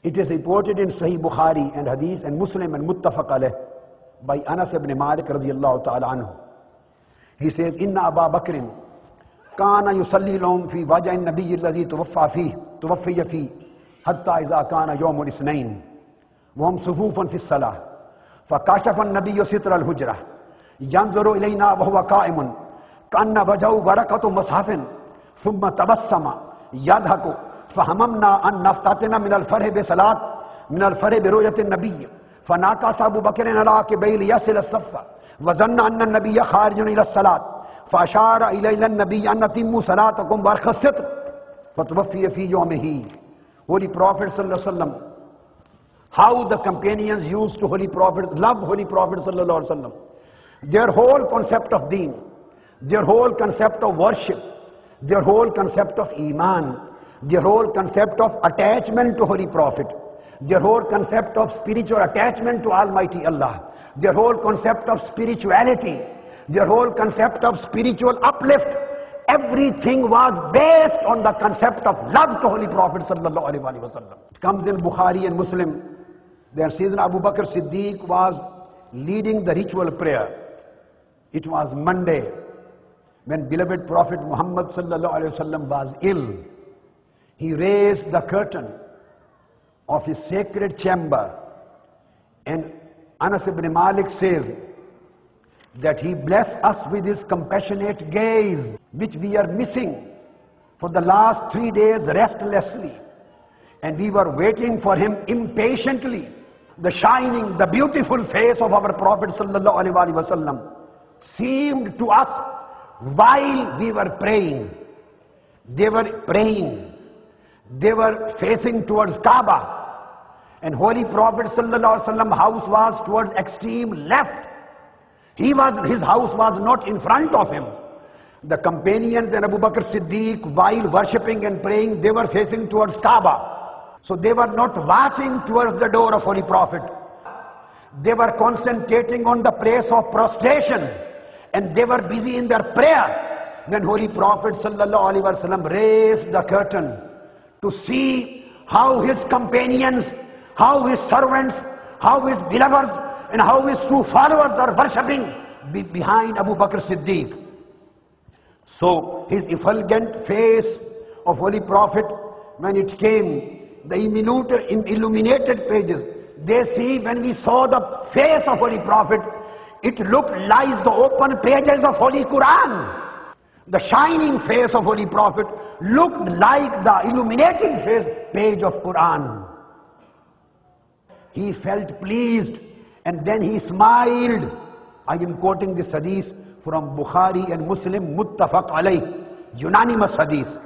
It is reported in Sahih Bukhari and Hadith and Muslim and Muttafaq alayh by Anas ibn Malik radiyallahu ta'ala anhu. He says, Inna Abu Bakrin kana yusalli lahum fi wajhi an-nabiy alladhi tuwaffiya fi hatta iza kana yawm al-ithnain wa hum sufufan fi as-salah fakashafa an-nabiy sitra al-hujrah yanzuru ilayna wa huwa qa'imun kanna wajhahu warakatu mushafin thumma tabassama yadhaku فهممنا أن نفتتنا من الفرح بصلاة من الفرح برؤية النبي فناكس أبو بكر على عقبيه ليصل الصف وظن أن النبي خارج إلى الصلاة فأشار إلى النبي أن أتموا صلاتكم وأرخوا الستر فتوفي في يومه. Holy Prophet sallallahu alaihi wasallam, how the companions used to Holy Prophet, love Holy Prophet sallallahu alaihi wasallam. Their whole concept of deen, their whole concept of worship, their whole concept of iman, their whole concept of attachment to Holy Prophet, their whole concept of spiritual attachment to Almighty Allah, their whole concept of spirituality, their whole concept of spiritual uplift, everything was based on the concept of love to Holy Prophet sallallahu alaihi wasallam. It comes in Bukhari and Muslim that Sayyidina Abu Bakr Siddiq was leading the ritual prayer. It was Monday when beloved Prophet Muhammad sallallahu alaihi wasallam was ill. He raised the curtain of his sacred chamber, and Anas ibn Malik says that he blessed us with his compassionate gaze, which we are missing for the last 3 days restlessly, and we were waiting for him impatiently. The shining, the beautiful face of our Prophet sallallahu alaihi wasallam seemed to us while we were praying. They were praying. They were facing towards Kaaba, and Holy Prophet sallallahu alaihi wasallam house was towards extreme left. His house was not in front of him. The companions and Abu Bakr Siddiq, while worshipping and praying, they were facing towards Kaaba. So they were not watching towards the door of Holy Prophet. They were concentrating on the place of prostration, and they were busy in their prayer when Holy Prophet sallallahu alaihi wasallam raised the curtain to see how his companions, how his servants, how his beloveds, and how his true followers are worshipping behind Abu Bakr Siddiq. So his effulgent face of Holy Prophet, when it came, the illuminated pages, they see, when we saw the face of Holy Prophet, it looked like the open pages of Holy Quran. The shining face of Holy Prophet looked like the illuminating page of Quran. He felt pleased, and then he smiled. I am quoting this hadith from Bukhari and Muslim, Muttafaq alayh, unanimous hadith.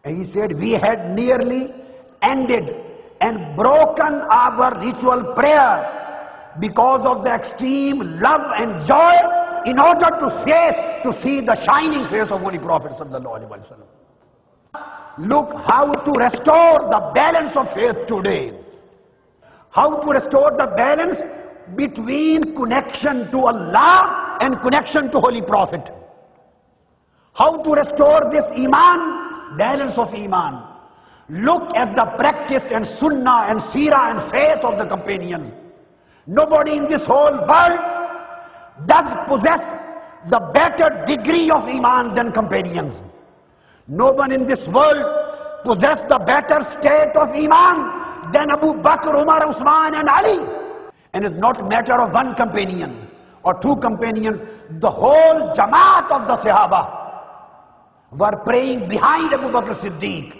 And he said, we had nearly ended and broken our ritual prayer because of the extreme love and joy in order to see the shining face of Holy Prophet sallallahu alaihi wasallam. Look how to restore the balance of faith today. How to restore the balance between connection to Allah and connection to Holy Prophet. How to restore this iman, balance of iman. Look at the practice and sunnah and seerah and faith of the companions. Nobody in this whole world does possess the better degree of iman than companions. No one in this world possesses the better state of iman than Abu Bakr, Umar, Usman and Ali. And it's not a matter of one companion or two companions. The whole Jamaat of the Sahaba were praying behind Abu Bakr Siddiq.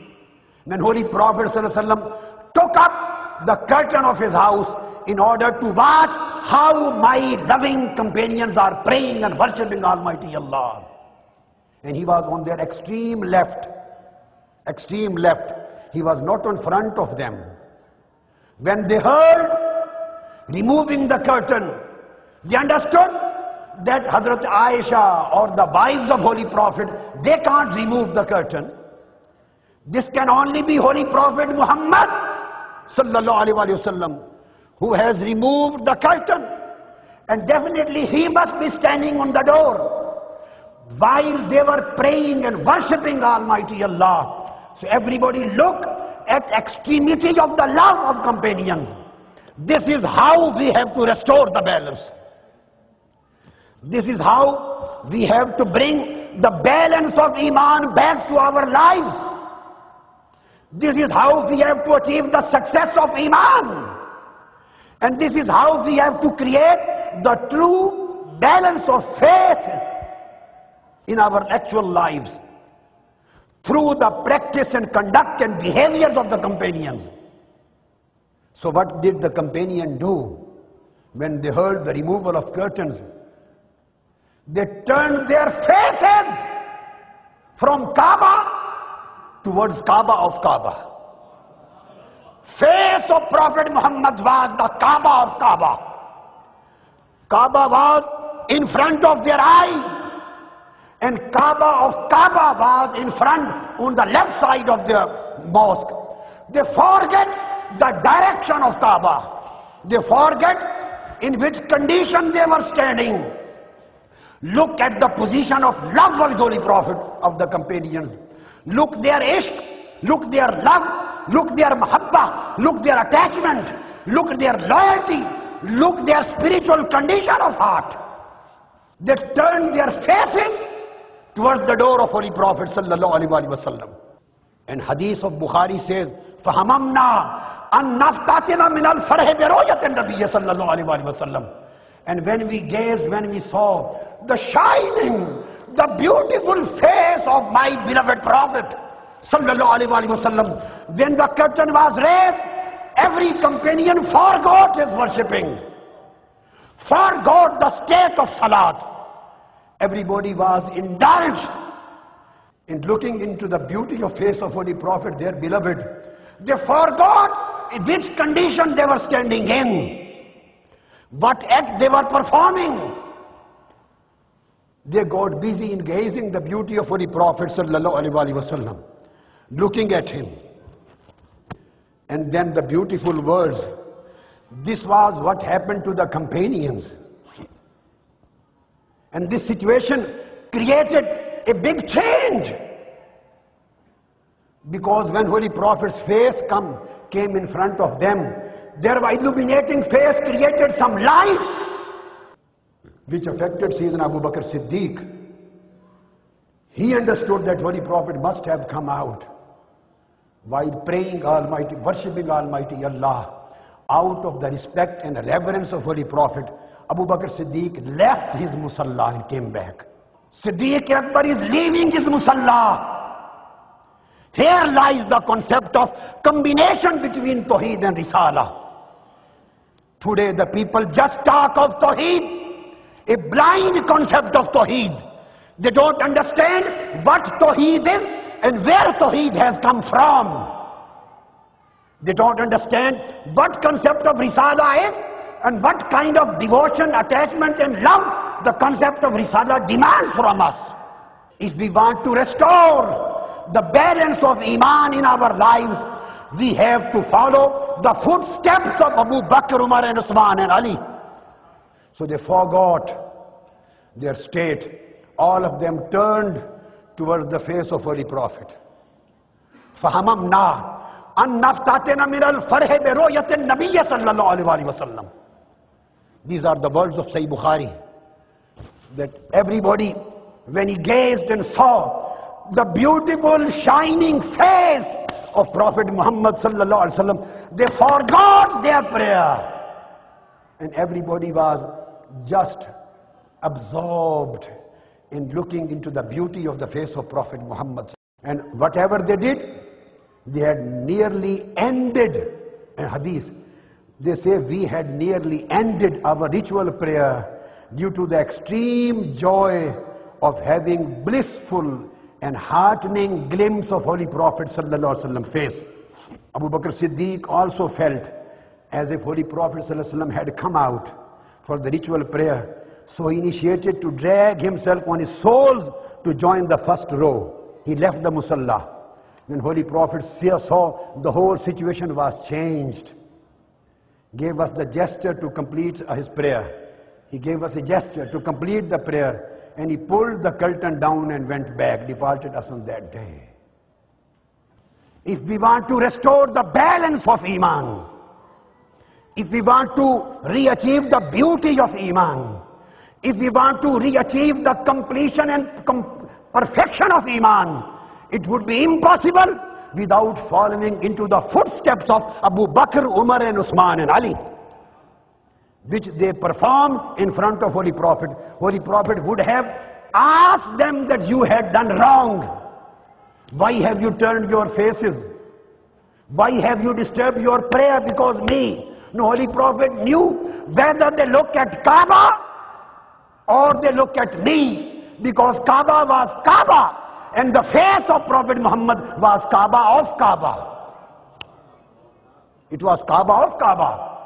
When Holy Prophet ﷺ took up the curtain of his house in order to watch how my loving companions are praying and worshipping Almighty Allah. And he was on their extreme left. Extreme left. He was not in front of them. When they heard removing the curtain, they understood that Hazrat Aisha or the wives of Holy Prophet, they can't remove the curtain. This can only be Holy Prophet Muhammad sallallahu alaihi wasallam, who has removed the curtain, and definitely he must be standing on the door while they were praying and worshipping Almighty Allah. So everybody looked at extremity of the love of companions. This is how we have to restore the balance. This is how we have to bring the balance of Iman back to our lives. This is how we have to achieve the success of Iman. And this is how we have to create the true balance of faith in our actual lives through the practice and conduct and behaviors of the companions. So what did the companion do when they heard the removal of curtains? They turned their faces from Kaaba towards Kaaba of Kaaba. Face of Prophet Muhammad was the Kaaba of Kaaba. Kaaba was in front of their eyes, and Kaaba of Kaaba was in front on the left side of their mosque. They forget the direction of Kaaba. They forget in which condition they were standing. Look at the position of love of the Holy Prophet, of the companions. Look their ishq, look their love, look their mahabbah, look their attachment, look their loyalty, look their spiritual condition of heart. They turned their faces towards the door of Holy Prophet sallallahu alaihi wasallam. And hadith of Bukhari says, فَهَمَمْنَا أَن نَفْتَاتِنَا مِنَ الْفَرْحِ بِرُؤْيَةِ النَّبِيِّ صلى الله عليه وسلم. And when we gazed, when we saw the shining, the beautiful face of my beloved Prophet sallallahu alaihi wasallam, when the curtain was raised, every companion forgot his worshipping, forgot the state of salat. Everybody was indulged in looking into the beauty of face of Holy Prophet, their beloved. They forgot in which condition they were standing in, what act they were performing. They got busy in gazing the beauty of Holy Prophet sallallahu alaihi wasallam, looking at him. And then the beautiful words. This was what happened to the companions. And this situation created a big change. Because when Holy Prophet's face came in front of them, their illuminating face created some lights which affected Sayyidina Abu Bakr Siddiq. He understood that Holy Prophet must have come out while praying Almighty, worshipping Almighty Allah. Out of the respect and reverence of Holy Prophet, Abu Bakr Siddiq left his musalla and came back. Siddiq Akbar is leaving his musalla. Here lies the concept of combination between Tawheed and Risala. Today the people just talk of Tawheed, a blind concept of Tawheed. They don't understand what Tawheed is and where Tawheed has come from. They don't understand what concept of Risala is and what kind of devotion, attachment and love the concept of Risala demands from us. If we want to restore the balance of Iman in our lives, we have to follow the footsteps of Abu Bakr, Umar and Usman and Ali. So they forgot their state. All of them turned towards the face of Holy Prophet. فَهَمَمْنَا أَن نَفْتَاتِنَا مِنَ الْفَرْحِ بِرُؤْيَةِ النَّبِيِّ صلى الله عليه وسلم. These are the words of Sahih Bukhari. That everybody, when he gazed and saw the beautiful shining face of Prophet Muhammad sallallahu alaihi wasallam, they forgot their prayer. And everybody was just absorbed in looking into the beauty of the face of Prophet Muhammad. And whatever they did, they had nearly ended. In hadith, they say we had nearly ended our ritual prayer due to the extreme joy of having blissful and heartening glimpse of Holy Prophet sallallahu alaihi wasallam face. Abu Bakr Siddiq also felt as if Holy Prophet sallallahu alaihi wasallam had come out for the ritual prayer. So he initiated to drag himself on his soles to join the first row. He left the musalla. When Holy Prophet saw the whole situation was changed, gave us the gesture to complete his prayer. He gave us a gesture to complete the prayer, and he pulled the curtain down and went back, departed us on that day. if we want to restore the balance of Iman, if we want to re-achieve the beauty of Iman, if we want to re-achieve the completion and perfection of Iman, it would be impossible without following into the footsteps of Abu Bakr, Umar and Usman and Ali, which they performed in front of Holy Prophet. Holy Prophet would have asked them that you had done wrong. Why have you turned your faces? Why have you disturbed your prayer because me? No, Holy Prophet knew whether they look at Kaaba or they look at me, because Kaaba was Kaaba and the face of Prophet Muhammad was Kaaba of Kaaba. It was Kaaba of Kaaba.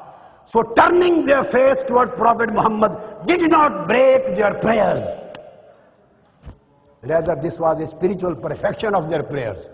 So turning their face towards Prophet Muhammad did not break their prayers. Rather, this was a spiritual perfection of their prayers.